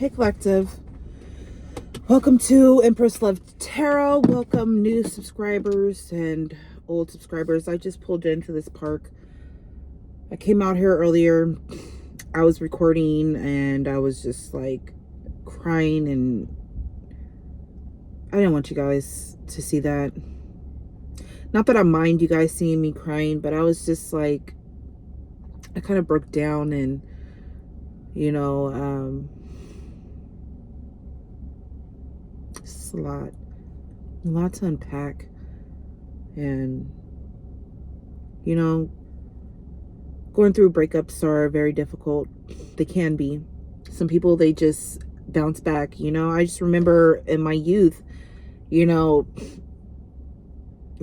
Hey collective, welcome to Empress Love Tarot. Welcome new subscribers and old subscribers. I just pulled into this park. I came out here earlier. I was recording and I was just like crying, and I didn't want you guys to see that. Not that I mind you guys seeing me crying, but I was just like, I kind of broke down, and you know, it's a lot to unpack. And you know, going through breakups are very difficult. They can be. Some people, they just bounce back. You know, I just remember in my youth, you know,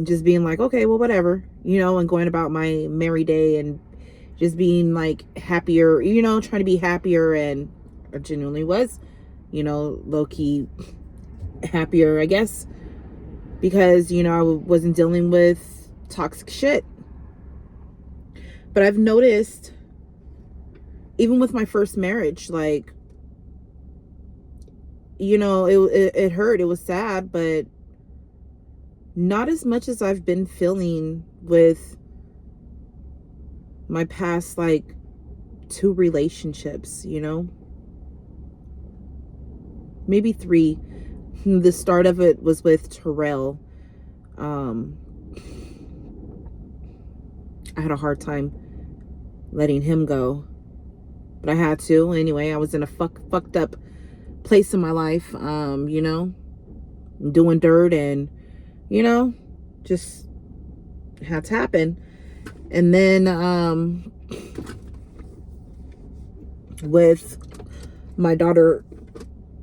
just being like, okay, well, whatever, you know, and going about my merry day and just being like happier, you know, trying to be happier. And I genuinely was, you know, low-key happier, I guess, because, you know, I wasn't dealing with toxic shit. But I've noticed, even with my first marriage, like, you know, it hurt, it was sad, but not as much as I've been feeling with my past, like, 2 relationships, you know, maybe 3. The start of it was with Terrell. I had a hard time letting him go, but I had to anyway. I was in a fucked up place in my life, you know, doing dirt, and you know, just had to happen. And then with my daughter,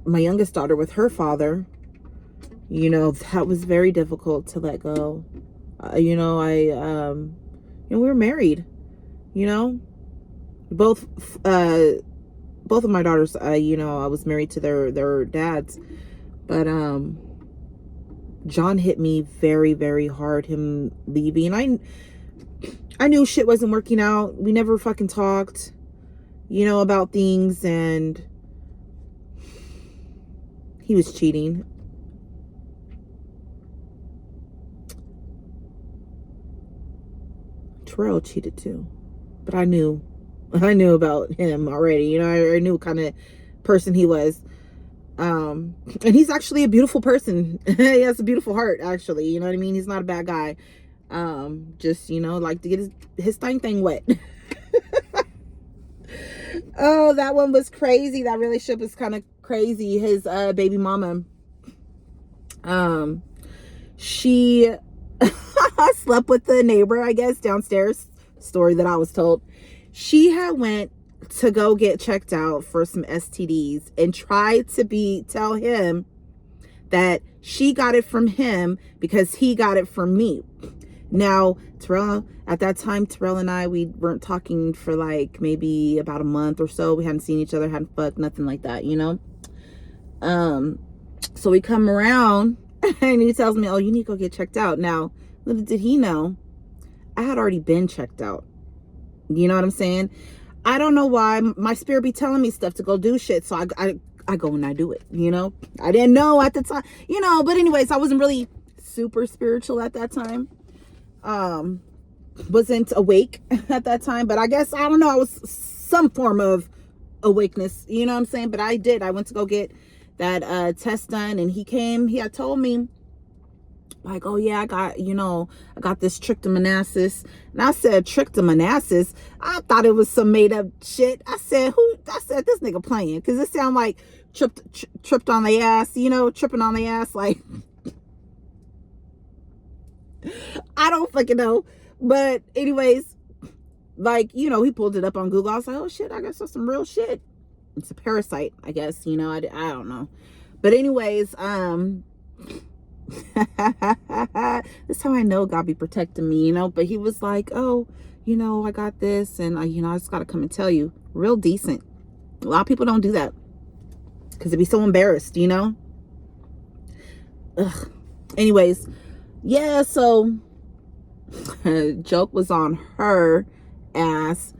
my youngest daughter, with her father, you know, that was very difficult to let go. You know, you know, we were married, you know, both of my daughters, you know, I was married to their dads, but John hit me very, very hard, him leaving. I knew shit wasn't working out. We never fucking talked, you know, about things, and he was cheating. Terrell cheated too, but I knew about him already. You know, I knew what kind of person he was. And he's actually a beautiful person. He has a beautiful heart, actually. You know what I mean? He's not a bad guy. Just, you know, like to get his thing wet. Oh, that one was crazy. That relationship was kind of crazy. His baby mama, she slept with the neighbor, I guess, downstairs. Story that I was told. She had went to go get checked out for some STDs and tried to tell him that she got it from him because he got it from me. Now, Terrell, at that time, Terrell and I, we weren't talking for like maybe about a month or so. We hadn't seen each other, hadn't fucked, nothing like that, you know? So we come around and he tells me, oh, you need to go get checked out. Now, little did he know, I had already been checked out. You know what I'm saying? I don't know why my spirit be telling me stuff to go do shit. So I go and I do it, you know? I didn't know at the time, you know, but anyways, I wasn't really super spiritual at that time. Wasn't awake at that time, but I guess, I don't know, I was some form of awakeness, you know what I'm saying? But I went to go get that test done, and he had told me, like, oh yeah, I got this trichomoniasis. And I said, trichomoniasis? I thought it was some made up shit. I said, this nigga playing, because it sound like tripped on the ass, you know, tripping on the ass, like, I don't fucking know. But anyways, like, you know, he pulled it up on Google. I was like, oh shit, I guess that's some real shit. It's a parasite, I guess, you know, I don't know. But anyways, that's how I know God be protecting me, you know. But he was like, oh, you know, I got this, and you know, I just gotta come and tell you. Real decent. A lot of people don't do that because they'd be so embarrassed, you know. Ugh. Anyways, yeah, so joke was on her ass,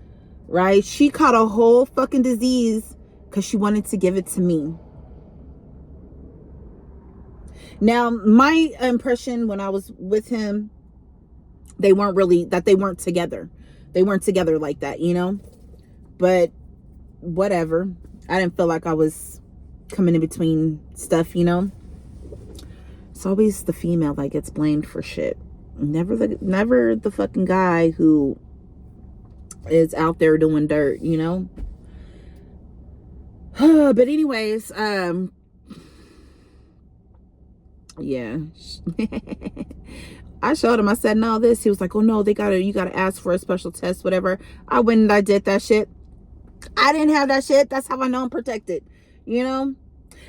right? She caught a whole fucking disease because she wanted to give it to me. Now, my impression when I was with him, they weren't together. They weren't together like that, you know? But whatever. I didn't feel like I was coming in between stuff, you know? It's always the female that gets blamed for shit. Never the fucking guy who is out there doing dirt, you know? But anyways, yeah. I showed him. I said, no, this. He was like, oh no, you gotta ask for a special test, whatever. I went and I did that shit. I didn't have that shit. That's how I know I'm protected, you know?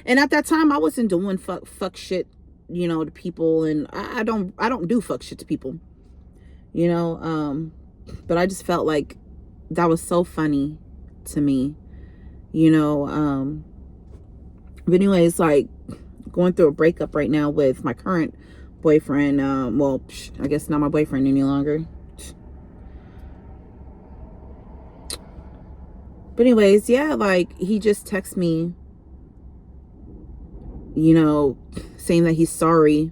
And at that time, I wasn't doing fuck shit, you know, to people. And I don't do fuck shit to people, you know? But I just felt like that was so funny to me, you know? But anyways, like, going through a breakup right now with my current boyfriend. Well, I guess not my boyfriend any longer. But anyways, yeah, like, he just texted me, you know, saying that he's sorry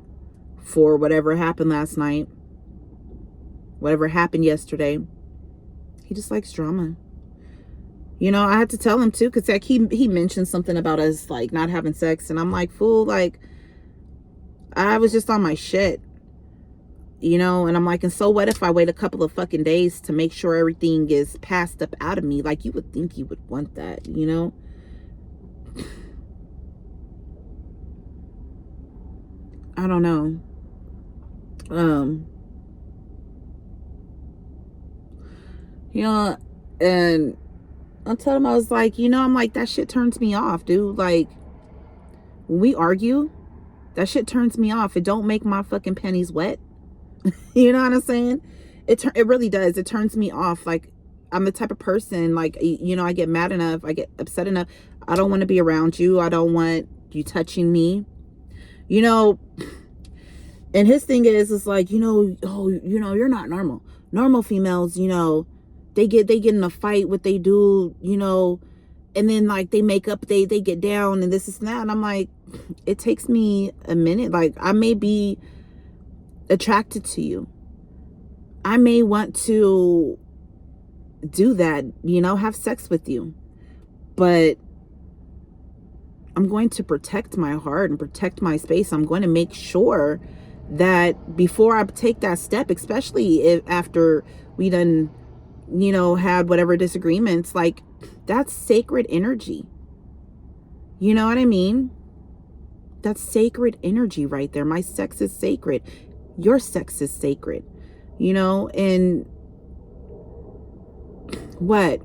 for whatever happened last night, whatever happened yesterday. He just likes drama. You know, I had to tell him too, because like he mentioned something about us like not having sex, and I'm like, fool, like, I was just on my shit, you know? And I'm like, and so what if I wait a couple of fucking days to make sure everything is passed up out of me? Like, you would think you would want that, you know? I don't know. You know, and I told him, I was like, you know, I'm like, that shit turns me off, dude. Like, when we argue, that shit turns me off. It don't make my fucking pennies wet. You know what I'm saying? It really does. It turns me off. Like, I'm the type of person, like, you know, I get mad enough, I get upset enough. I don't want to be around you. I don't want you touching me, you know. And his thing is like, you know, oh, you know, you're not normal. Normal females, you know, they get in a fight, what they do, you know, and then like they make up, they get down and this and that. And I'm like, it takes me a minute. Like, I may be attracted to you. I may want to do that, you know, have sex with you. But I'm going to protect my heart and protect my space. I'm going to make sure that before I take that step, especially if after we done, you know, had whatever disagreements, like, that's sacred energy. You know what I mean? That's sacred energy right there. My sex is sacred. Your sex is sacred, you know? And what?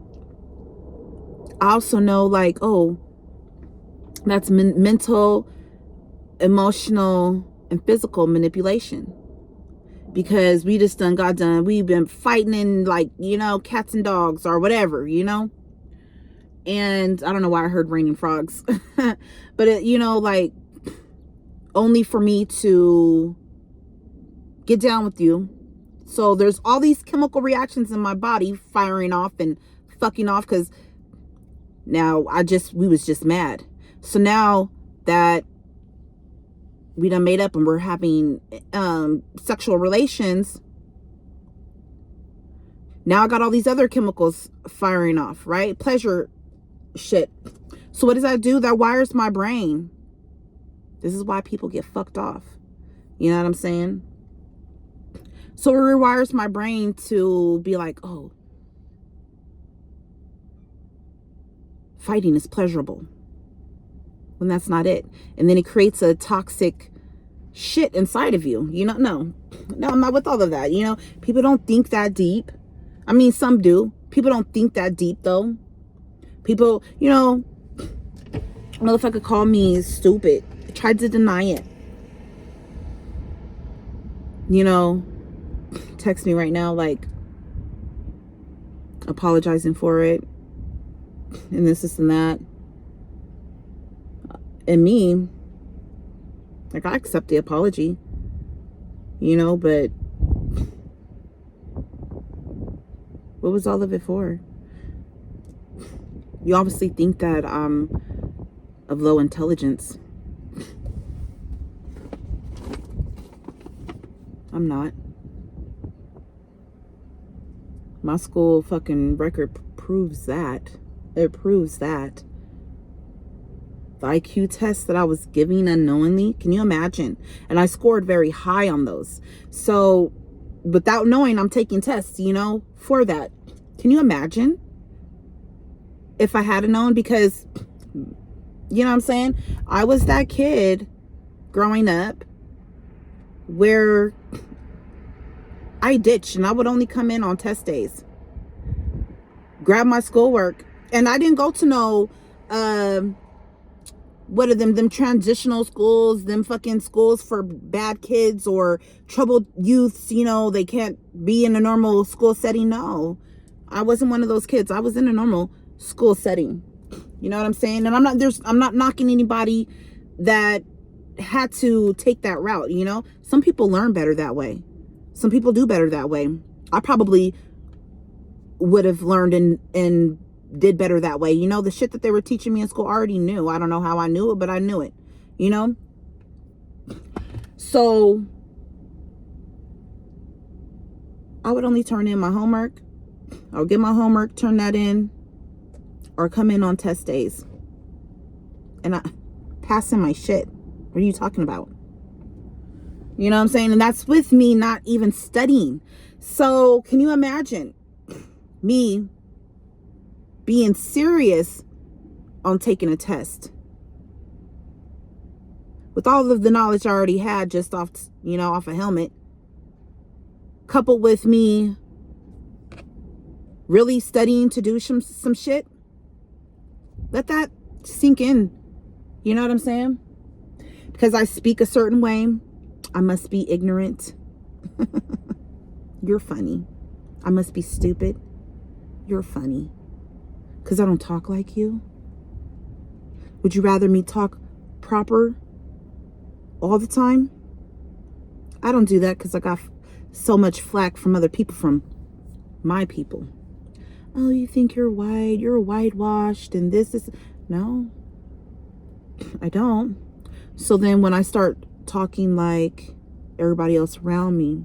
I also know, like, oh, that's mental, emotional, and physical manipulation. Because we just got done. We've been fighting in, like, you know, cats and dogs or whatever, you know? And I don't know why I heard raining frogs. But, it, you know, like, only for me to get down with you. So there's all these chemical reactions in my body firing off and fucking off because now we was just mad. So now that we done made up and we're having sexual relations, now I got all these other chemicals firing off, right? Pleasure shit. So what does that do? That wires my brain. This is why people get fucked off. You know what I'm saying? So it rewires my brain to be like, oh, fighting is pleasurable. When that's not it. And then it creates a toxic shit inside of you. You know, no, I'm not with all of that. You know, people don't think that deep. I mean, some do. People don't think that deep, though. People, you know, motherfucker called me stupid. Tried to deny it. You know, text me right now, like, apologizing for it. And this and that. And me, like, I accept the apology, you know, but what was all of it for? You obviously think that I'm of low intelligence. I'm not. My school fucking record proves that. It proves that. The IQ test that I was giving unknowingly, can you imagine? And I scored very high on those. So without knowing, I'm taking tests, you know, for that. Can you imagine if I had known? Because, you know what I'm saying? I was that kid growing up where I ditched and I would only come in on test days, grab my schoolwork. And I didn't go to no, what are them transitional schools, them fucking schools for bad kids or troubled youths, you know, they can't be in a normal school setting. No, I wasn't one of those kids. I was in a normal school setting. You know what I'm saying? And I'm not knocking anybody that had to take that route. You know, some people learn better that way. Some people do better that way. I probably would have learned and did better that way. You know, the shit that they were teaching me in school, I already knew. I don't know how I knew it, but I knew it, you know? So I would only turn in my homework. I would get my homework, turn that in, or come in on test days. And I passing my shit. What are you talking about? You know what I'm saying? And that's with me not even studying. So can you imagine me being serious on taking a test with all of the knowledge I already had just off, you know, off a helmet, coupled with me really studying to do some shit? Let that sink in. You know what I'm saying? Because I speak a certain way, I must be ignorant. You're funny. I must be stupid. You're funny. Because I don't talk like you. Would you rather me talk proper all the time? I don't do that because I got so much flack from other people, from my people. Oh, you think you're white, you're whitewashed, and this is... No, I don't. So then when I start talking like everybody else around me,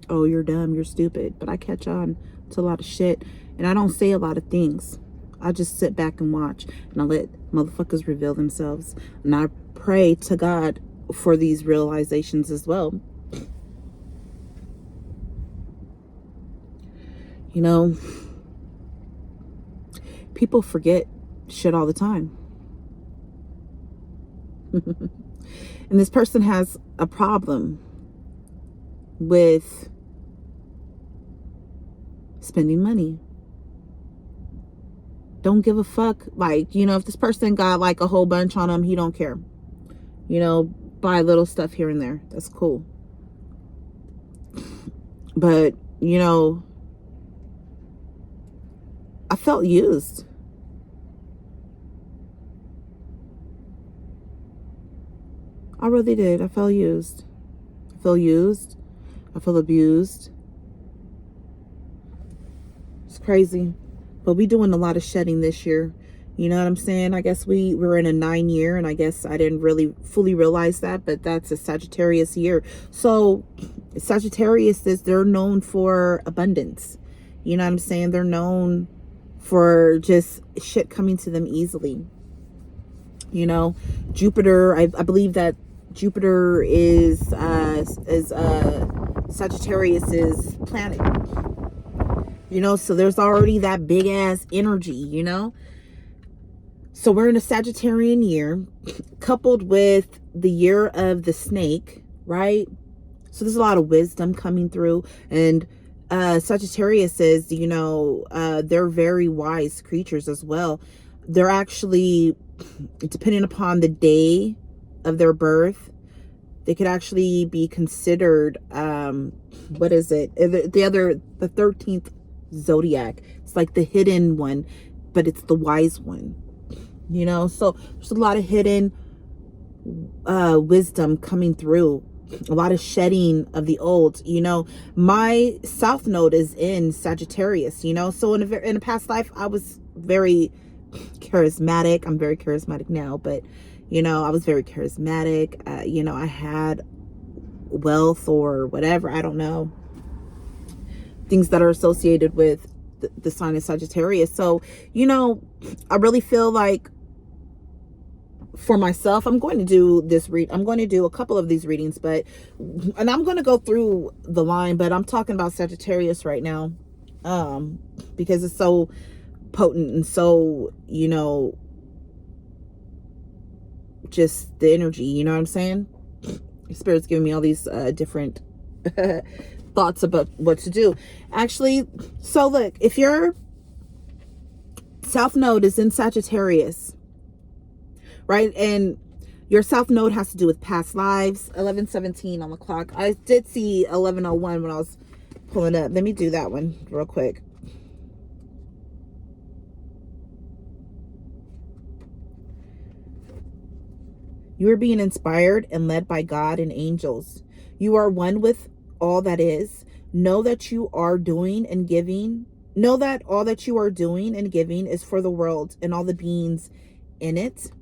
oh, you're dumb, you're stupid. But I catch on to a lot of shit, and I don't say a lot of things. I just sit back and watch, and I let motherfuckers reveal themselves. And I pray to God for these realizations as well. You know, people forget shit all the time. And this person has a problem with spending money. Don't give a fuck. Like, you know, if this person got like a whole bunch on him, he don't care. You know, buy little stuff here and there. That's cool. But, you know, I felt used. I really did. I felt used. I feel used. I feel abused. It's crazy. But we doing a lot of shedding this year. You know what I'm saying? I guess we're in a 9 year, and I guess I didn't really fully realize that, but that's a Sagittarius year. So Sagittarius they're known for abundance. You know what I'm saying? They're known for just shit coming to them easily. You know, Jupiter, I believe that Jupiter is Sagittarius's planet. You know, so there's already that big ass energy, you know? So we're in a Sagittarian year, coupled with the year of the snake, right? So there's a lot of wisdom coming through. And Sagittarius is, you know, they're very wise creatures as well. They're actually, depending upon the day of their birth, they could actually be considered, what is it? The 13th zodiac. It's like the hidden one, but it's the wise one. You know, so there's a lot of hidden wisdom coming through, a lot of shedding of the old. You know, my south node is in Sagittarius, you know, so in a past life I was very charismatic. I'm very charismatic now, but you know, I was very charismatic. You know, I had wealth or whatever, I don't know, things that are associated with the sign of Sagittarius. So, you know, I really feel like for myself, I'm going to do I'm going to do a couple of these readings, and I'm going to go through the line, but I'm talking about Sagittarius right now, because it's so potent and so, you know, just the energy, you know what I'm saying? Spirit's giving me all these different thoughts about what to do. Actually, so look, if your South Node is in Sagittarius, right, and your South Node has to do with past lives, 11:17 on the clock. I did see 11:01 when I was pulling up. Let me do that one real quick. You are being inspired and led by God and angels. You are one with all that is. Know that you are doing and giving. Know that all that you are doing and giving is for the world and all the beings in it.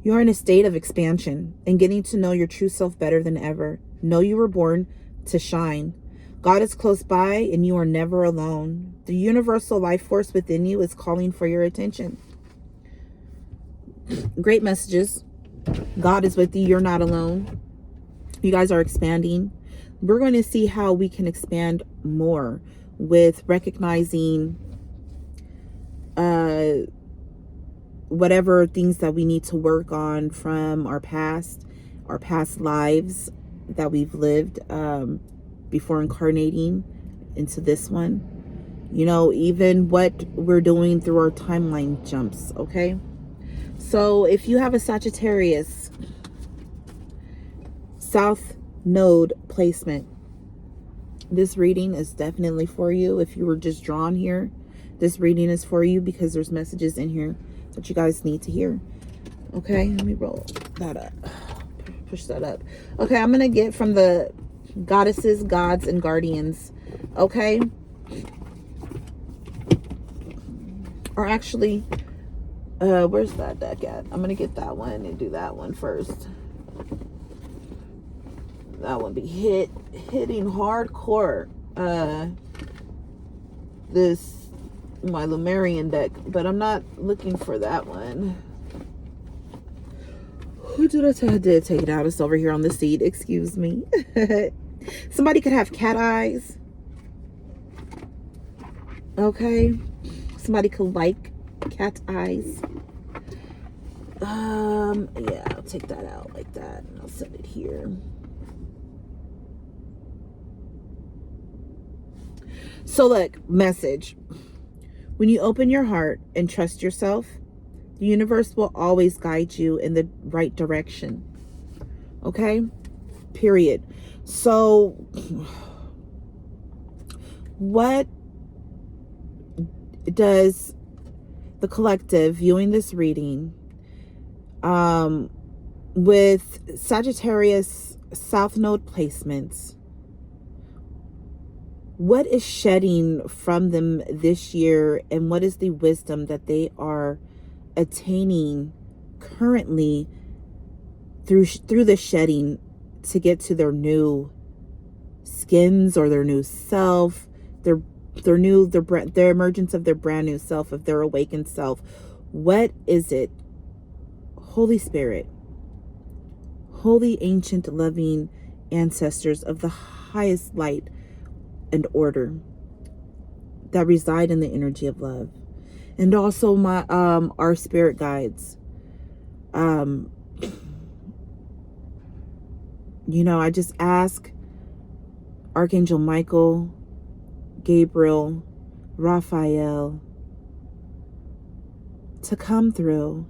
You're in a state of expansion and getting to know your true self better than ever. Know you were born to shine. God is close by and you are never alone. The universal life force within you is calling for your attention. Great messages. God is with you. You're not alone. You guys are expanding. We're going to see how we can expand more with recognizing whatever things that we need to work on from our past lives that we've lived before incarnating into this one. You know, even what we're doing through our timeline jumps, okay? So if you have a Sagittarius South Node placement, this reading is definitely for you. If you were just drawn here, this reading is for you because there's messages in here that you guys need to hear. Okay, let me roll that up. Push that up. Okay, I'm going to get from the goddesses, gods, and guardians. Okay? Or actually, where's that deck at? I'm going to get that one and do that one first. That one be hitting hardcore. My Lumerian deck, but I'm not looking for that one. Who did I tell? I did take it out. It's over here on the seat. Excuse me. Somebody could have cat eyes. Okay. Somebody could like cat eyes. Yeah, I'll take that out like that and I'll set it here. So look, message. When you open your heart and trust yourself, the universe will always guide you in the right direction. Okay? Period. So, what does the collective viewing this reading with Sagittarius South Node placements, what is shedding from them this year, and what is the wisdom that they are attaining currently through the shedding to get to their new skins or their new self, their emergence of their brand new self, of their awakened self? What is it? Holy Spirit, holy, ancient, loving ancestors of the highest light and order that reside in the energy of love, and also my our spirit guides. You know, I just ask Archangel Michael, Gabriel, Raphael to come through,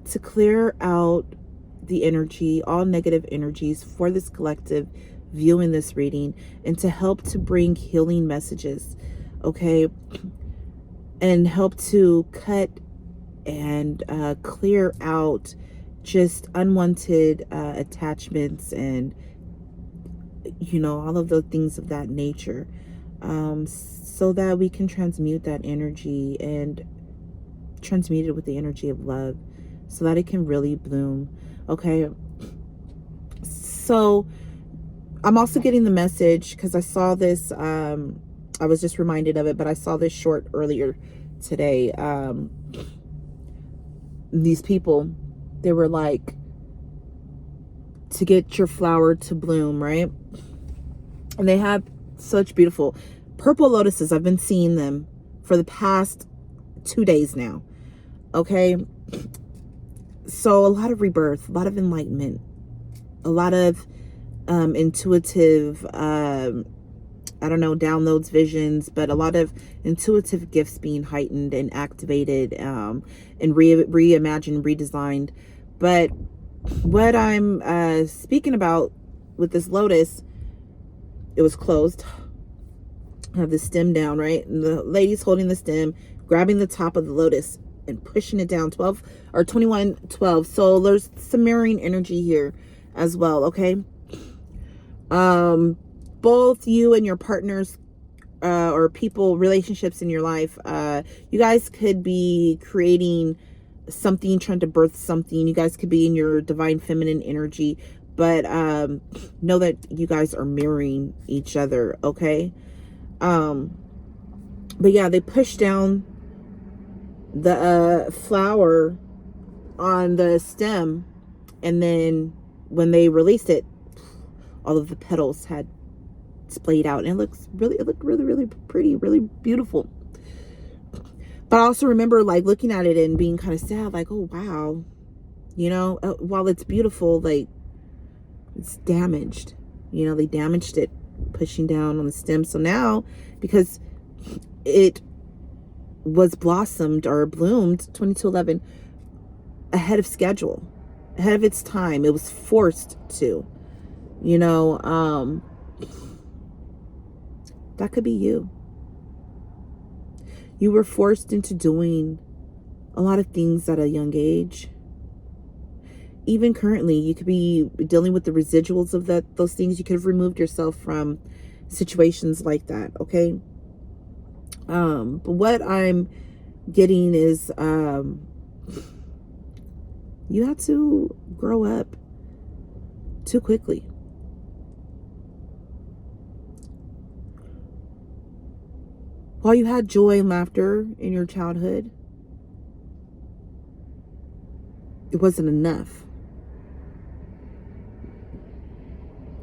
to clear out the energy, all negative energies for this collective viewing this reading, and to help to bring healing messages. Okay, and help to cut and clear out just unwanted attachments and, you know, all of the things of that nature, so that we can transmute that energy and transmute it with the energy of love so that it can really bloom. Okay. So I'm also getting the message because I saw this, I was just reminded of it, but I saw this short earlier today. These people, they were like, to get your flower to bloom, right? And they have such beautiful purple lotuses. I've been seeing them for the past 2 days now. Okay. So a lot of rebirth, a lot of enlightenment, a lot of intuitive, I don't know, downloads, visions, but a lot of intuitive gifts being heightened and activated, and reimagined, redesigned. But what I'm speaking about with this lotus, it was closed. I have the stem down, right? And the lady's holding the stem, grabbing the top of the lotus and pushing it down, 12 or 21, 12. So there's some mirroring energy here as well, okay? Both you and your partners, or people, relationships in your life, you guys could be creating something, trying to birth something. You guys could be in your divine feminine energy, but know that you guys are mirroring each other, okay? But yeah, they push down the flower on the stem, and then when they released it, all of the petals had splayed out, and it looked really, really pretty, really beautiful. But I also remember like looking at it and being kind of sad, like, oh wow, you know, while it's beautiful, like, it's damaged. You know, they damaged it pushing down on the stem. So now, because it was blossomed or bloomed 2211 ahead of schedule, ahead of its time, it was forced to, you know, that could be you. You were forced into doing a lot of things at a young age. Even currently, you could be dealing with the residuals of those things. You could have removed yourself from situations like that, okay? But what I'm getting is, you had to grow up too quickly. While you had joy and laughter in your childhood, it wasn't enough.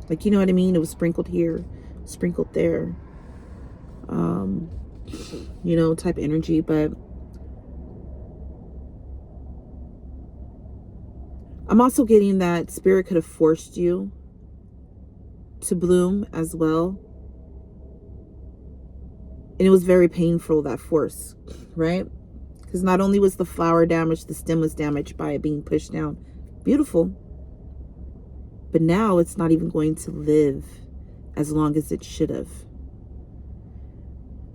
Like, you know what I mean? It was sprinkled here, sprinkled there, you know, type energy. But I'm also getting that spirit could have forced you to bloom as well. And it was very painful, that force, right? Because not only was the flower damaged, the stem was damaged by it being pushed down. Beautiful. But now it's not even going to live as long as it should have.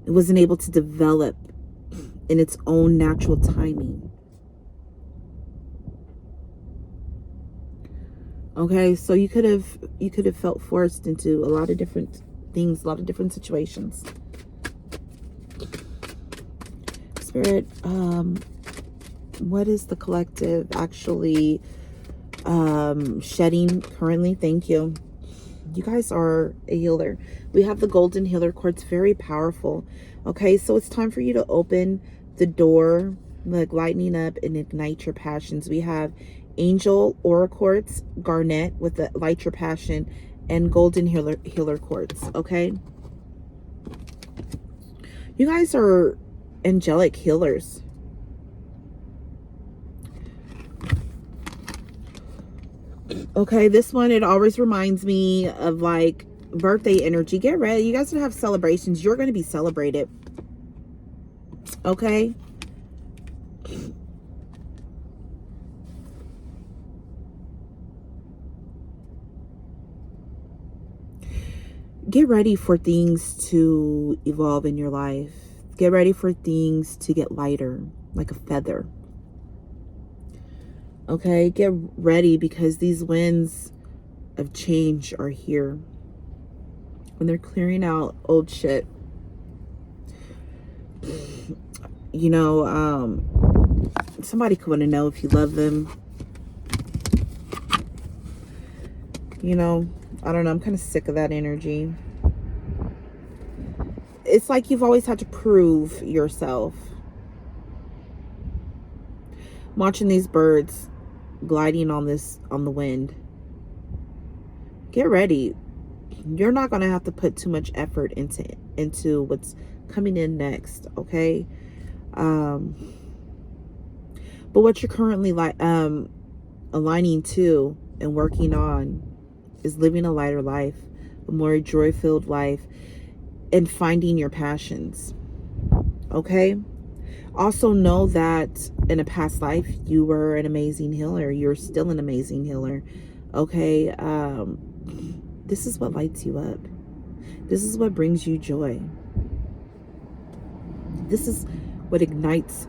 It wasn't able to develop in its own natural timing. Okay, so you could have felt forced into a lot of different things, a lot of different situations. Spirit, what is the collective actually shedding currently? Thank you. You guys are a healer. We have the golden healer quartz, very powerful. Okay, so it's time for you to open the door, like lightening up and ignite your passions. We have angel aura quartz, garnet with the light your passion, and golden healer quartz. Okay, you guys are angelic healers. Okay, this one, it always reminds me of like birthday energy. Get ready. You guys are gonna have celebrations. You're going to be celebrated. Okay. Get ready for things to evolve in your life. Get ready for things to get lighter, like a feather. Okay, get ready because these winds of change are here. When they're clearing out old shit. You know, somebody could want to know if you love them. You know, I don't know. I'm kind of sick of that energy. It's like you've always had to prove yourself. Watching these birds gliding on the wind. Get ready. You're not going to have to put too much effort into what's coming in next, okay? But what you're currently aligning to and working on is living a lighter life, a more joy-filled life, and finding your passions, okay? Also know that in a past life, you were an amazing healer. You're still an amazing healer, okay? This is what lights you up. This is what brings you joy. This is what ignites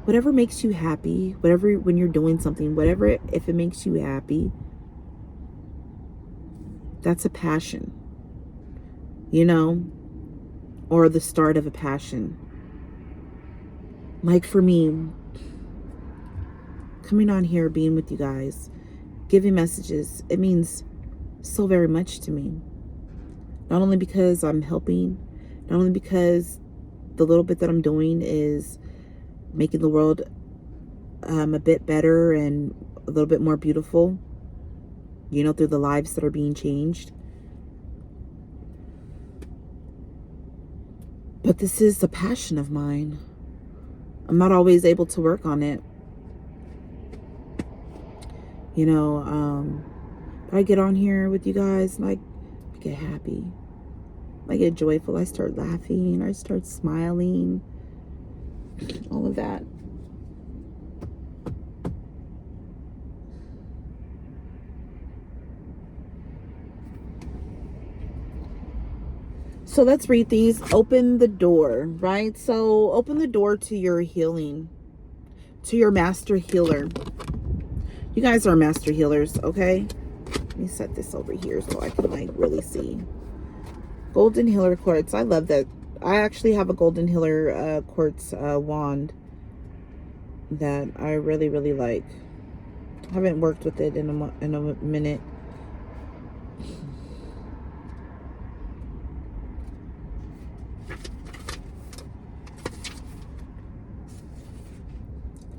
whatever makes you happy, whatever, when you're doing something, whatever, if it makes you happy, that's a passion, you know, or the start of a passion. Like for me, coming on here, being with you guys, giving messages, it means so very much to me. Not only because I'm helping, not only because the little bit that I'm doing is making the world a bit better and a little bit more beautiful, you know, through the lives that are being changed. But this is a passion of mine. I'm not always able to work on it. You know, I get on here with you guys and I get happy. I get joyful. I start laughing. I start smiling. All of that. So let's read these. Open the door, right? So open the door to your healing, to your master healer. You guys are master healers, okay? Let me set this over here so I can like really see. Golden healer quartz. I love that. I actually have a golden healer quartz wand that I really, really like. I haven't worked with it in a minute.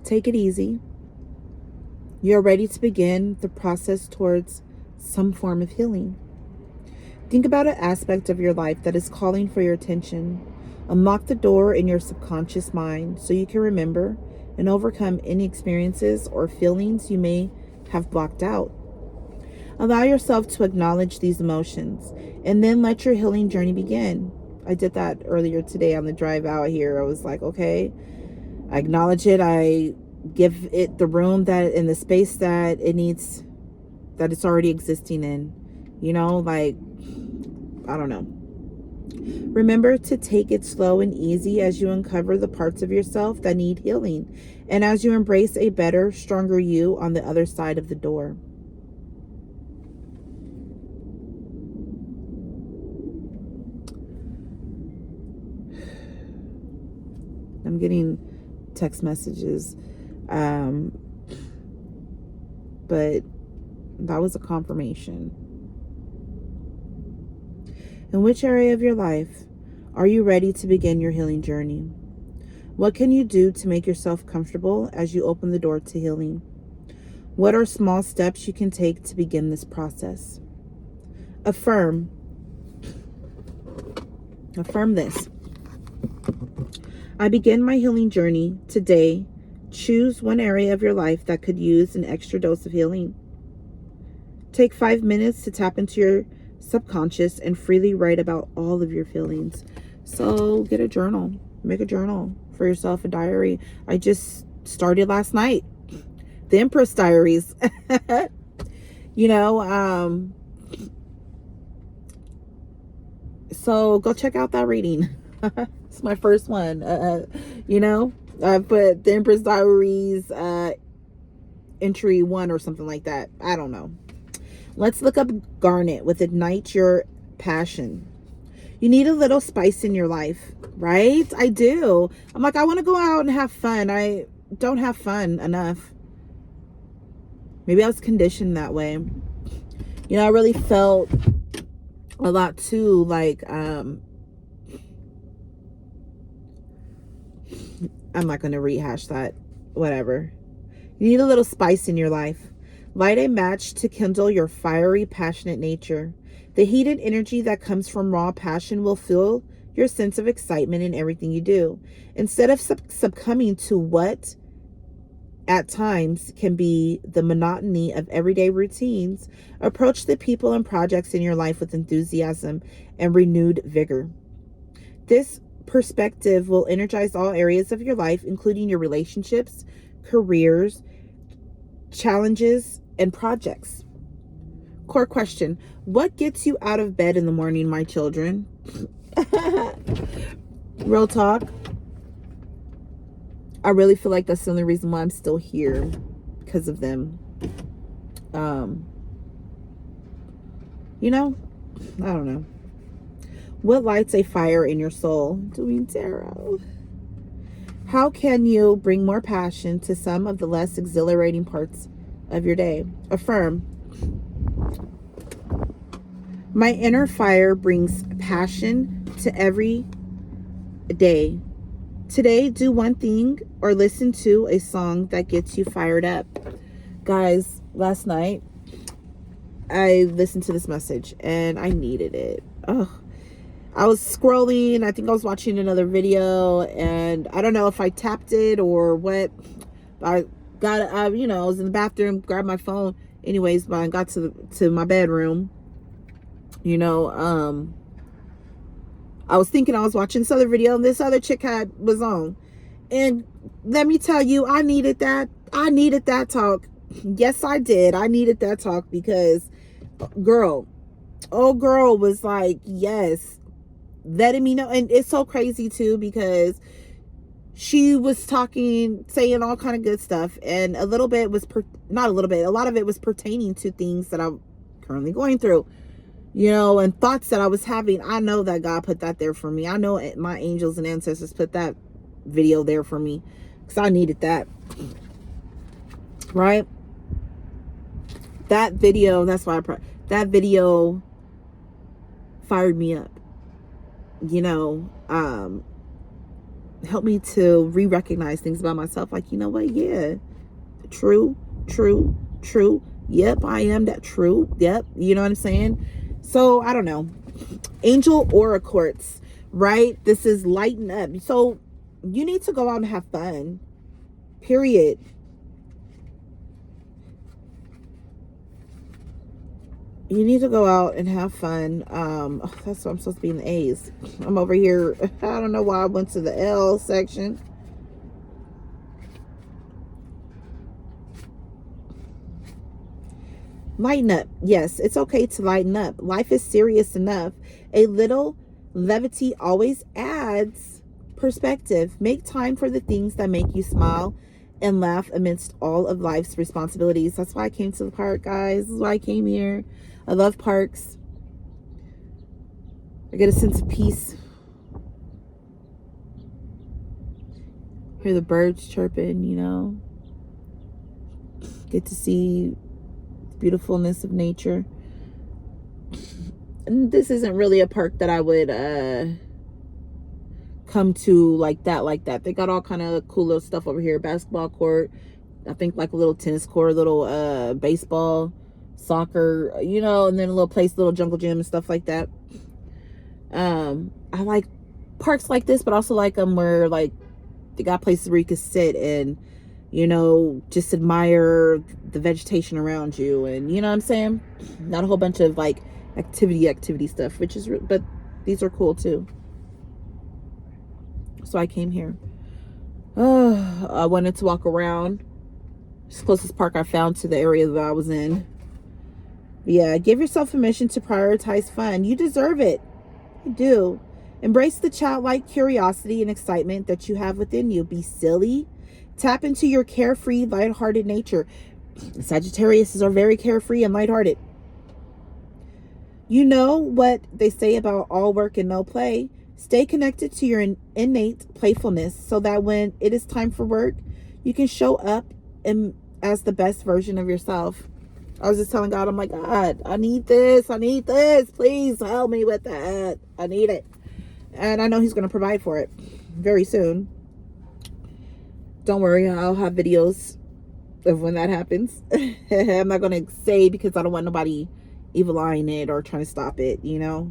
Take it easy. You're ready to begin the process towards some form of healing. Think about an aspect of your life that is calling for your attention. Unlock the door in your subconscious mind so you can remember and overcome any experiences or feelings you may have blocked out. Allow yourself to acknowledge these emotions and then let your healing journey begin. I did that earlier today on the drive out here. I was like, okay, I acknowledge it. I give it the room that in the space that it needs, that it's already existing in, you know, like, I don't know. Remember to take it slow and easy as you uncover the parts of yourself that need healing and as you embrace a better, stronger you on the other side of the door. I'm getting text messages, but that was a confirmation. In which area of your life are you ready to begin your healing journey? What can you do to make yourself comfortable as you open the door to healing? What are small steps you can take to begin this process? Affirm this. I begin my healing journey today. Choose one area of your life that could use an extra dose of healing. Take 5 minutes to tap into your subconscious and freely write about all of your feelings. So get a journal. Make a journal for yourself, a diary. I just started last night. The Empress Diaries. You know, so go check out that reading. It's my first one. You know, I put the Empress Diaries entry 1 or something like that. I don't know. Let's look up garnet with ignite your passion. You need a little spice in your life, right? I do. I'm like, I want to go out and have fun. I don't have fun enough. Maybe I was conditioned that way. You know, I really felt a lot too, like, I'm not going to rehash that. Whatever. You need a little spice in your life. Light a match to kindle your fiery, passionate nature. The heated energy that comes from raw passion will fuel your sense of excitement in everything you do. Instead of succumbing to what at times can be the monotony of everyday routines, approach the people and projects in your life with enthusiasm and renewed vigor. This perspective will energize all areas of your life, including your relationships, careers, challenges, and projects. Core question: what gets you out of bed in the morning, my children? Real talk. I really feel like that's the only reason why I'm still here, because of them. You know, I don't know. What lights a fire in your soul? Doing tarot. How can you bring more passion to some of the less exhilarating parts of your day? Affirm. My inner fire brings passion to every day. Today, do one thing or listen to a song that gets you fired up. Guys, last night, I listened to this message and I needed it. Oh, I was scrolling. I think I was watching another video and I don't know if I tapped it or what. I got, you know, I was in the bathroom, grabbed my phone. Anyways, but I got to my bedroom. You know, I was thinking I was watching this other video and this other chick was on. And let me tell you, I needed that. I needed that talk. Yes, I did. I needed that talk because girl was like, yes, letting me know. And it's so crazy too, because she was talking, saying all kind of good stuff. And a little bit was, not a little bit, a lot of it was pertaining to things that I'm currently going through. You know, and thoughts that I was having. I know that God put that there for me. I know my angels and ancestors put that video there for me because I needed that. Right? That video, that's why that video fired me up. You know, helped me to re-recognize things about myself. Like, you know what? Yeah. True. Yep, I am that. True. Yep. You know what I'm saying? So, I don't know. Angel Aura Quartz, right? This is lighten up. So, you need to go out and have fun. Period. You need to go out and have fun. That's what I'm supposed to be in the A's. I'm over here. I don't know why I went to the L section. Lighten up. Yes, it's okay to lighten up. Life is serious enough. A little levity always adds perspective. Make time for the things that make you smile and laugh amidst all of life's responsibilities. That's why I came to the park, guys. This is why I came here. I love parks. I get a sense of peace. Hear the birds chirping, you know. Get to see beautifulness of nature. And this isn't really a park that I would come to like that. They got all kind of cool little stuff over here. Basketball court, I think like a little tennis court, little baseball, soccer, you know, and then a little place, little jungle gym and stuff like that. I like parks like this, but also like them where like they got places where you can sit and, you know, just admire the vegetation around you. And you know what I'm saying? Not a whole bunch of like activity stuff, which is, but these are cool too. So I came here. I wanted to walk around. It's the closest park I found to the area that I was in. But yeah, give yourself permission to prioritize fun. You deserve it. You do. Embrace the childlike curiosity and excitement that you have within you. Be silly. Tap into your carefree, lighthearted nature. Sagittarius are very carefree and lighthearted. You know what they say about all work and no play. Stay connected to your innate playfulness so that when it is time for work, you can show up as the best version of yourself. I was just telling God, I'm like, God, I need this. I need this. Please help me with that. I need it. And I know he's going to provide for it very soon. Don't worry. I'll have videos of when that happens. I'm not going to say because I don't want nobody evil eyeing it or trying to stop it, you know.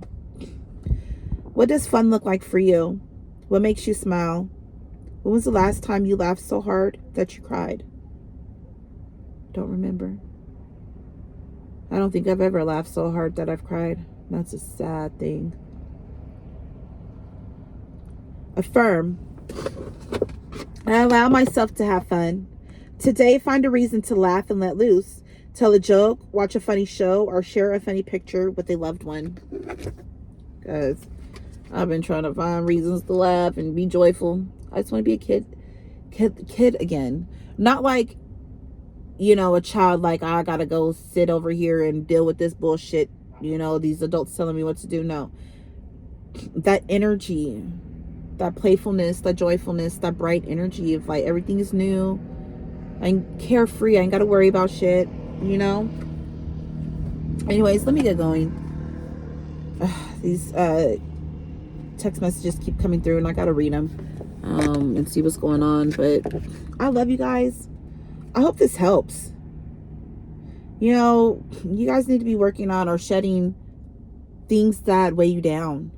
What does fun look like for you? What makes you smile? When was the last time you laughed so hard that you cried? Don't remember. I don't think I've ever laughed so hard that I've cried. That's a sad thing. Affirm. I allow myself to have fun. Today, find a reason to laugh and let loose. Tell a joke, watch a funny show, or share a funny picture with a loved one. Because I've been trying to find reasons to laugh and be joyful. I just want to be a kid again. Not like, you know, a child like, I gotta go sit over here and deal with this bullshit. You know, these adults telling me what to do. No. That energy, that playfulness, that joyfulness, that bright energy of like everything is new. I'm carefree. I ain't gotta worry about shit, you know? Anyways, let me get going. These text messages keep coming through and I gotta read them and see what's going on. But I love you guys. I hope this helps. You know, you guys need to be working on or shedding things that weigh you down.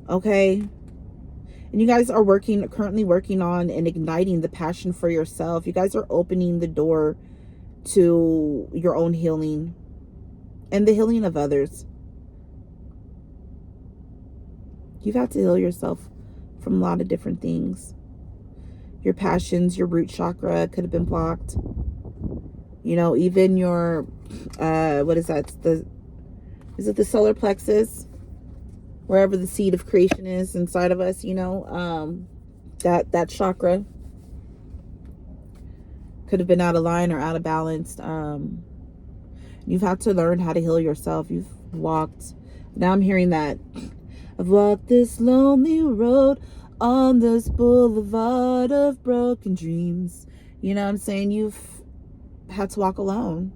Okay? And you guys are currently working on and igniting the passion for yourself. You guys are opening the door to your own healing and the healing of others. You've had to heal yourself from a lot of different things. Your passions, your root chakra could have been blocked. You know, even your, what is that? Is it the solar plexus? Wherever the seed of creation is inside of us, you know, that chakra could have been out of line or out of balance. You've had to learn how to heal yourself. You've walked. Now I'm hearing that. I've walked this lonely road on this boulevard of broken dreams. You know what I'm saying? You've had to walk alone.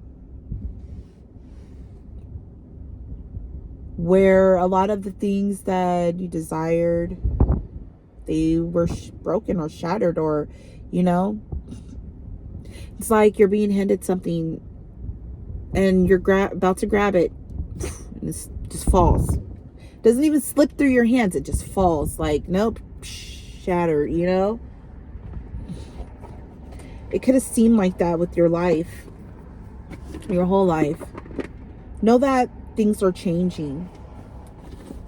Where a lot of the things that you desired, they were broken or shattered, or, you know, it's like you're being handed something and you're about to grab it and it just falls. Doesn't even slip through your hands. It just falls. Like, nope, shattered, you know? It could have seemed like that with your life, your whole life. Know that things are changing.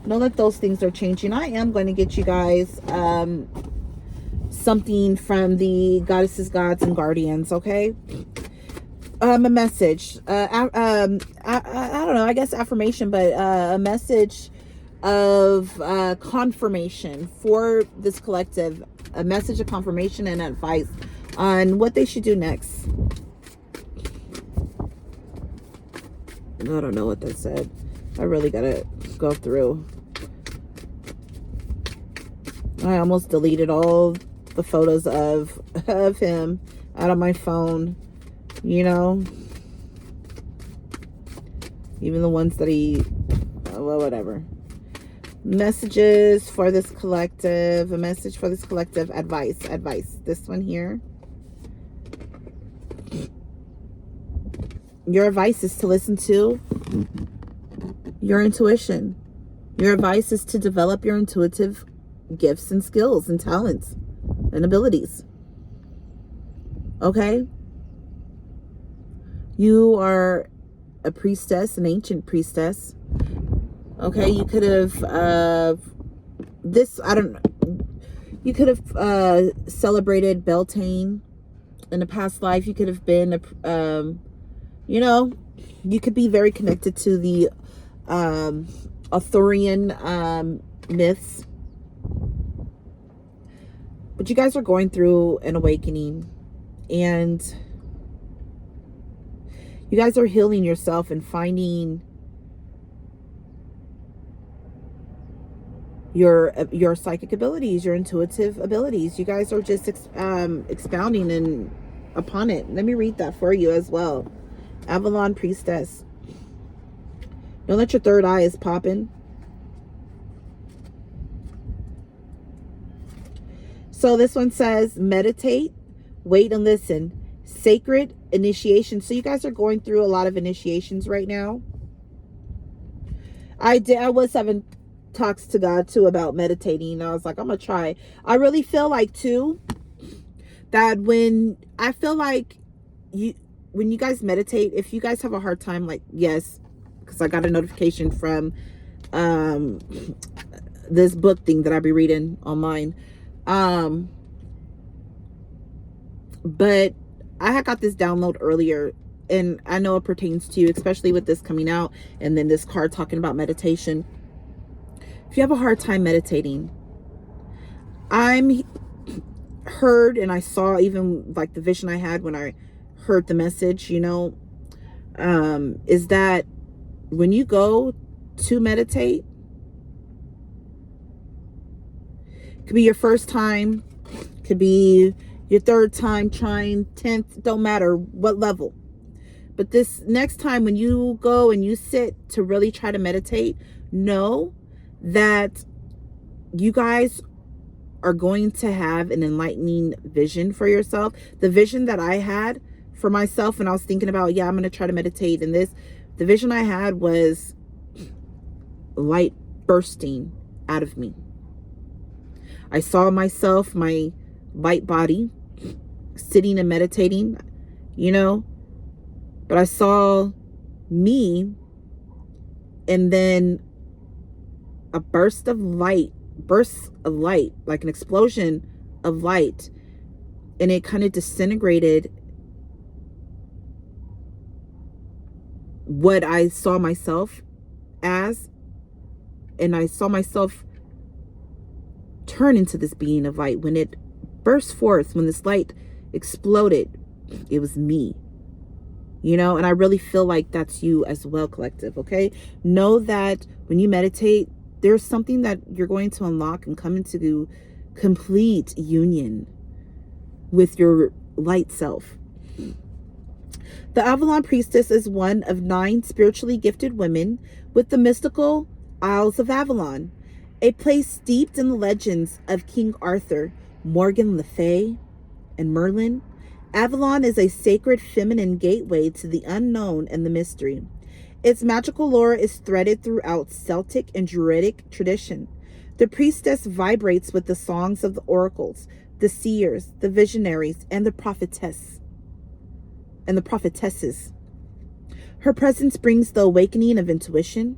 Know that those things are changing. I am going to get you guys something from the goddesses, gods, and guardians, okay? A message. I don't know, I guess affirmation, but a message of confirmation for this collective. A message of confirmation and advice on what they should do next. I don't know what that said. I really gotta go through. I almost deleted all the photos of him out of my phone. You know, even the ones that he, well, whatever. Messages for this collective. A message for this collective. Advice. This one here. Your advice is to listen to your intuition. Your advice is to develop your intuitive gifts and skills and talents and abilities. Okay? You are a priestess, an ancient priestess. Okay, you could have you could have celebrated Beltane in a past life. You could have been you know, you could be very connected to the Arthurian myths. But you guys are going through an awakening, and you guys are healing yourself and finding your psychic abilities, your intuitive abilities. You guys are just expounding upon it. Let me read that for you as well. Avalon Priestess. Know that your third eye is popping. So this one says, meditate, wait and listen. Sacred initiation. So you guys are going through a lot of initiations right now. I was having talks to God too about meditating. I was like, I'm gonna try. I really feel like too that when you guys meditate, if you guys have a hard time, like, yes, because I got a notification from this book thing that I be reading online. But I had got this download earlier, and I know it pertains to you, especially with this coming out and then this card talking about meditation. If you have a hard time meditating, I'm heard, and I saw even like the vision I had when I heard the message, you know, is that when you go to meditate, it could be your first time, could be your third time trying, 10th, don't matter what level. But this next time when you go and you sit to really try to meditate, know that you guys are going to have an enlightening vision for yourself. The vision that I had for myself when I was thinking about, yeah, I'm going to try to meditate in this, the vision I had was light bursting out of me. I saw myself, my light body, sitting and meditating, you know, but I saw me, and then a burst of light, like an explosion of light, and it kind of disintegrated what I saw myself as, and I saw myself turn into this being of light. When it burst forth, when this light exploded, it was me, you know. And I really feel like that's you as well, collective. Okay, know that when you meditate, there's something that you're going to unlock and come into complete union with your light self. The Avalon Priestess is one of 9 spiritually gifted women with the mystical Isles of Avalon, a place steeped in the legends of King Arthur, Morgan Le Fay, and Merlin. Avalon is a sacred feminine gateway to the unknown and the mystery. Its magical lore is threaded throughout Celtic and Druidic tradition. The priestess vibrates with the songs of the oracles, the seers, the visionaries, and the prophetesses. Her presence brings the awakening of intuition,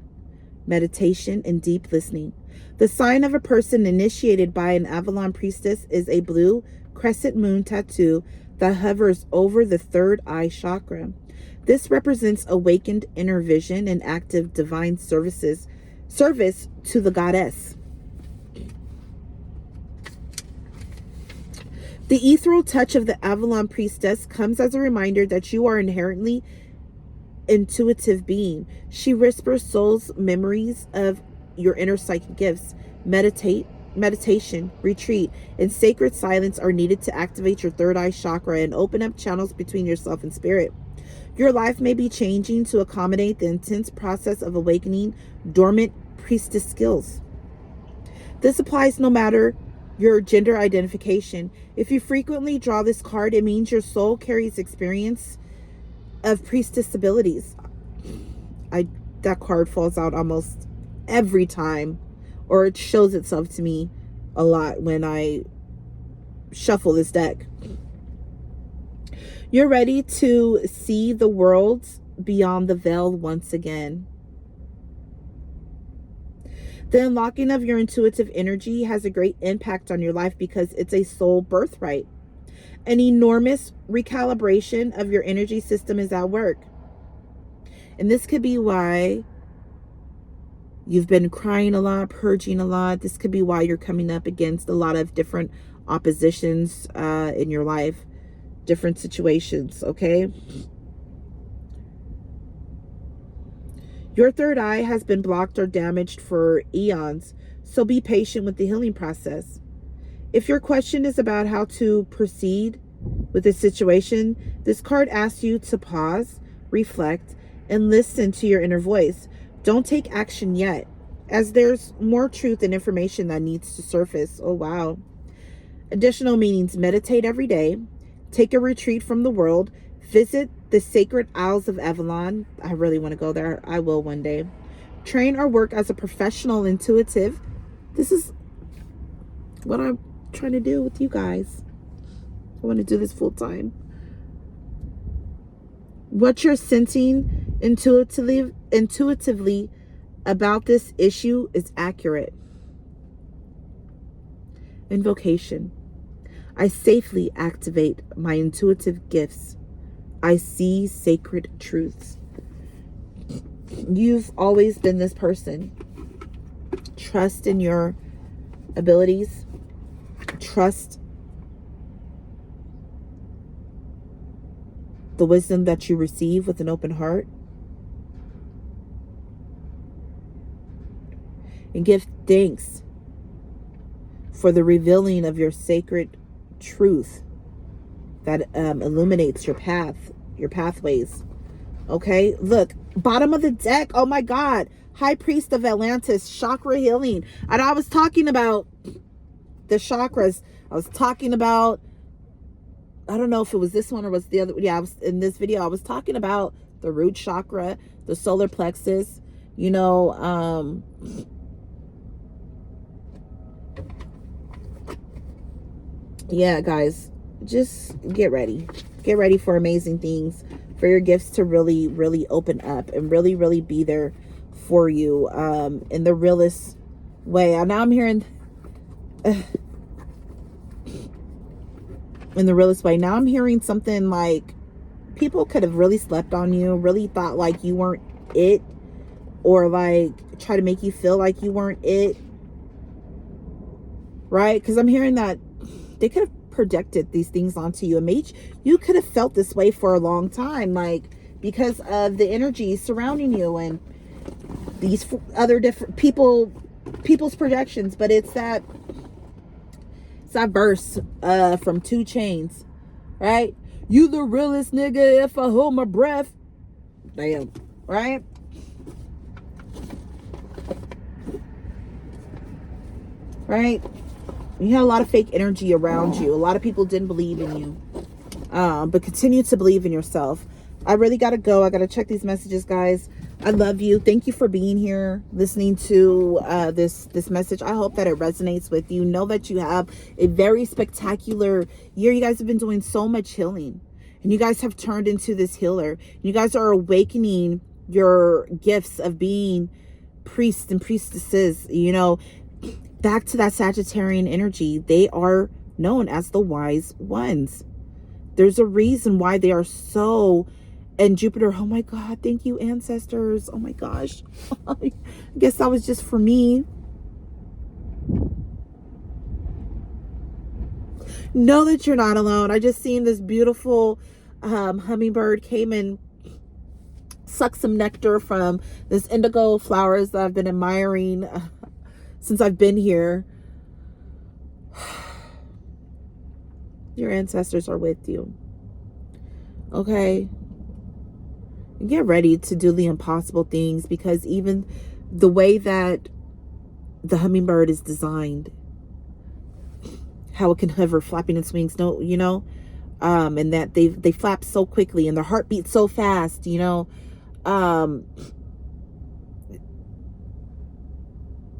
meditation, and deep listening. The sign of a person initiated by an Avalon priestess is a blue crescent moon tattoo that hovers over the third eye chakra. This represents awakened inner vision and active divine service to the goddess. The ethereal touch of the Avalon priestess comes as a reminder that you are inherently intuitive being. She whispers soul's memories of your inner psychic gifts. Meditation, retreat, and sacred silence are needed to activate your third eye chakra and open up channels between yourself and spirit. Your life may be changing to accommodate the intense process of awakening dormant priestess skills. This applies no matter your gender identification. If you frequently draw this card, it means your soul carries experience of priestess abilities. That card falls out almost every time, or it shows itself to me a lot when I shuffle this deck. You're ready to see the world beyond the veil once again. The unlocking of your intuitive energy has a great impact on your life because it's a soul birthright. An enormous recalibration of your energy system is at work. And this could be why You've been crying a lot, purging a lot. This could be why you're coming up against a lot of different oppositions in your life, different situations, okay? Your third eye has been blocked or damaged for eons, so be patient with the healing process. If your question is about how to proceed with the situation, this card asks you to pause, reflect, and listen to your inner voice. Don't take action yet, as there's more truth and information that needs to surface. Oh, wow. Additional meanings: meditate every day, take a retreat from the world, visit the sacred Isles of Avalon. I really want to go there. I will one day. Train or work as a professional intuitive. This is what I'm trying to do with you guys. I want to do this full time. What you're sensing intuitively about this issue is accurate. Invocation. I safely activate my intuitive gifts. I see sacred truths. You've always been this person. Trust in your abilities. Trust the wisdom that you receive with an open heart. And give thanks for the revealing of your sacred truth that illuminates your path, your pathways. Okay, look, bottom of the deck. Oh my God, High Priest of Atlantis, chakra healing. And I was talking about the chakras. I was talking about, I don't know if it was this one or was the other. Yeah, I was in this video. I was talking about the root chakra, the solar plexus. You know, yeah, guys, just get ready. Get ready for amazing things, for your gifts to really, really open up and really, really be there for you in the realest way. And now I'm hearing in the realest way. Now I'm hearing something like people could have really slept on you, really thought like you weren't it, or like try to make you feel like you weren't it, right? Because I'm hearing that they could have projected these things onto you and made you could have felt this way for a long time, like because of the energy surrounding you and these other different people's projections. But it's that verse from 2 Chainz, right? You the realest nigga if I hold my breath. Damn, right? Right? You had a lot of fake energy around you. A lot of people didn't believe in you. But continue to believe in yourself. I really got to go. I got to check these messages, guys. I love you. Thank you for being here, listening to this message. I hope that it resonates with you. Know that you have a very spectacular year. You guys have been doing so much healing. And you guys have turned into this healer. You guys are awakening your gifts of being priests and priestesses, you know, back to that Sagittarian energy. They are known as the wise ones. There's a reason why they are so, and Jupiter, oh my God, thank you, ancestors. Oh my gosh. I guess that was just for me. Know that you're not alone. I just seen this beautiful hummingbird came and sucked some nectar from this indigo flowers that I've been admiring since I've been here. Your ancestors are with you. Okay? Get ready to do the impossible things, because even the way that the hummingbird is designed, how it can hover, flapping its wings, no, you know, and that they flap so quickly and their heart beats so fast, you know,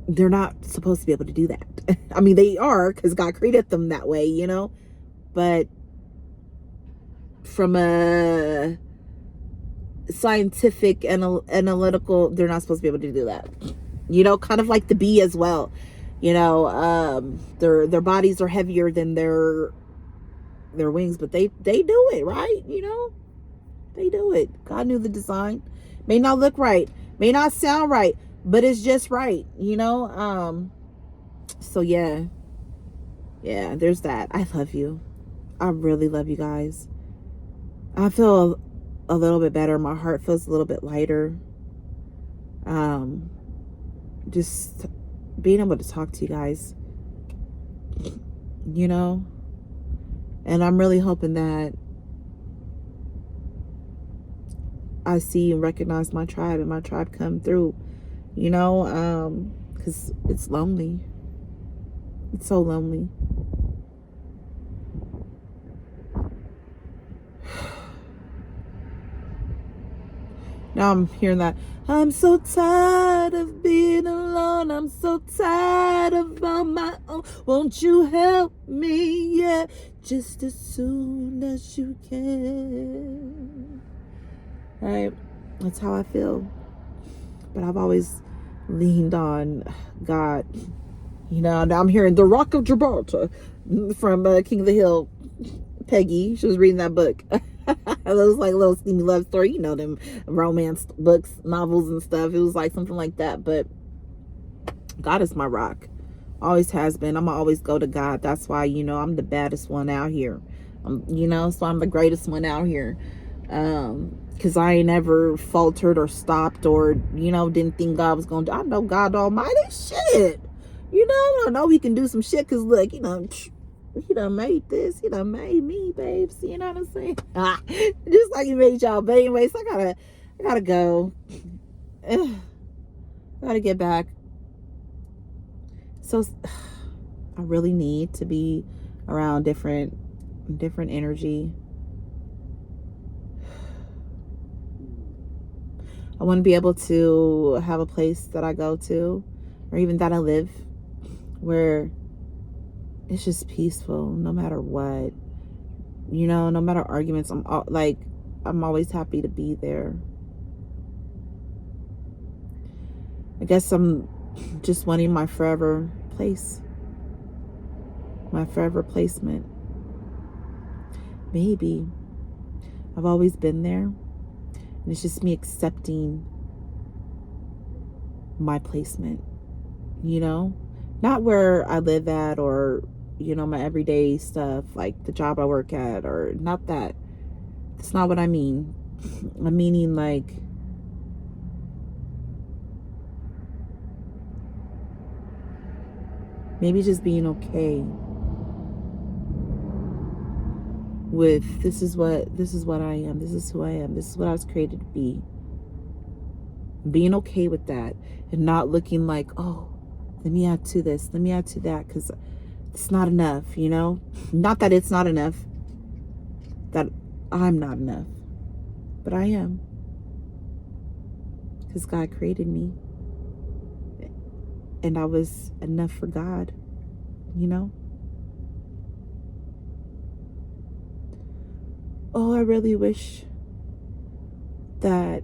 they're not supposed to be able to do that. I mean, they are, because God created them that way, you know, but from a scientific and analytical, they're not supposed to be able to do that, you know, kind of like the bee as well, you know. Their bodies are heavier than their wings, but they do it, right? You know, they do it. God knew the design. May not look right, may not sound right, but it's just right, so yeah, there's that. I love you. I really love you guys. I feel a little bit better. My heart feels a little bit lighter. um just being able to talk to you guys, you know and I'm really hoping that I see and recognize my tribe, and my tribe come through, because it's lonely. It's so lonely. Now I'm hearing that. I'm so tired of being alone. I'm so tired of on my own. Won't you help me? Yeah, just as soon as you can. Right? That's how I feel. But I've always leaned on God. Now I'm hearing the Rock of Gibraltar from King of the Hill. Peggy, she was reading that book. It was like a little steamy love story, them romance books, novels and stuff. It was like something like that. But God is my rock. Always has been. I'm gonna always go to God. That's why, I'm the baddest one out here. So I'm the greatest one out here. Because I ain't ever faltered or stopped or, didn't think God was gonna do. I know God Almighty. Shit. I know he can do some shit because look, he done made this. He done made me, babes. You know what I'm saying? Just like he made y'all. But anyways, I gotta go. I gotta get back. So I really need to be around different energy. I want to be able to have a place that I go to, or even that I live, where it's just peaceful, no matter what. No matter arguments. I'm always happy to be there. I guess I'm just wanting my forever place, my forever placement. Maybe I've always been there, and it's just me accepting my placement. Not where I live at, or my everyday stuff, like the job I work at, or not that. That's not what I mean. I'm meaning like maybe just being okay with this is what I am. This is who I am. This is what I was created to be. Being okay with that, and not looking like, oh, let me add to this, let me add to that, because it's not enough, Not that it's not enough, that I'm not enough, but I am. Because God created me. And I was enough for God, Oh, I really wish that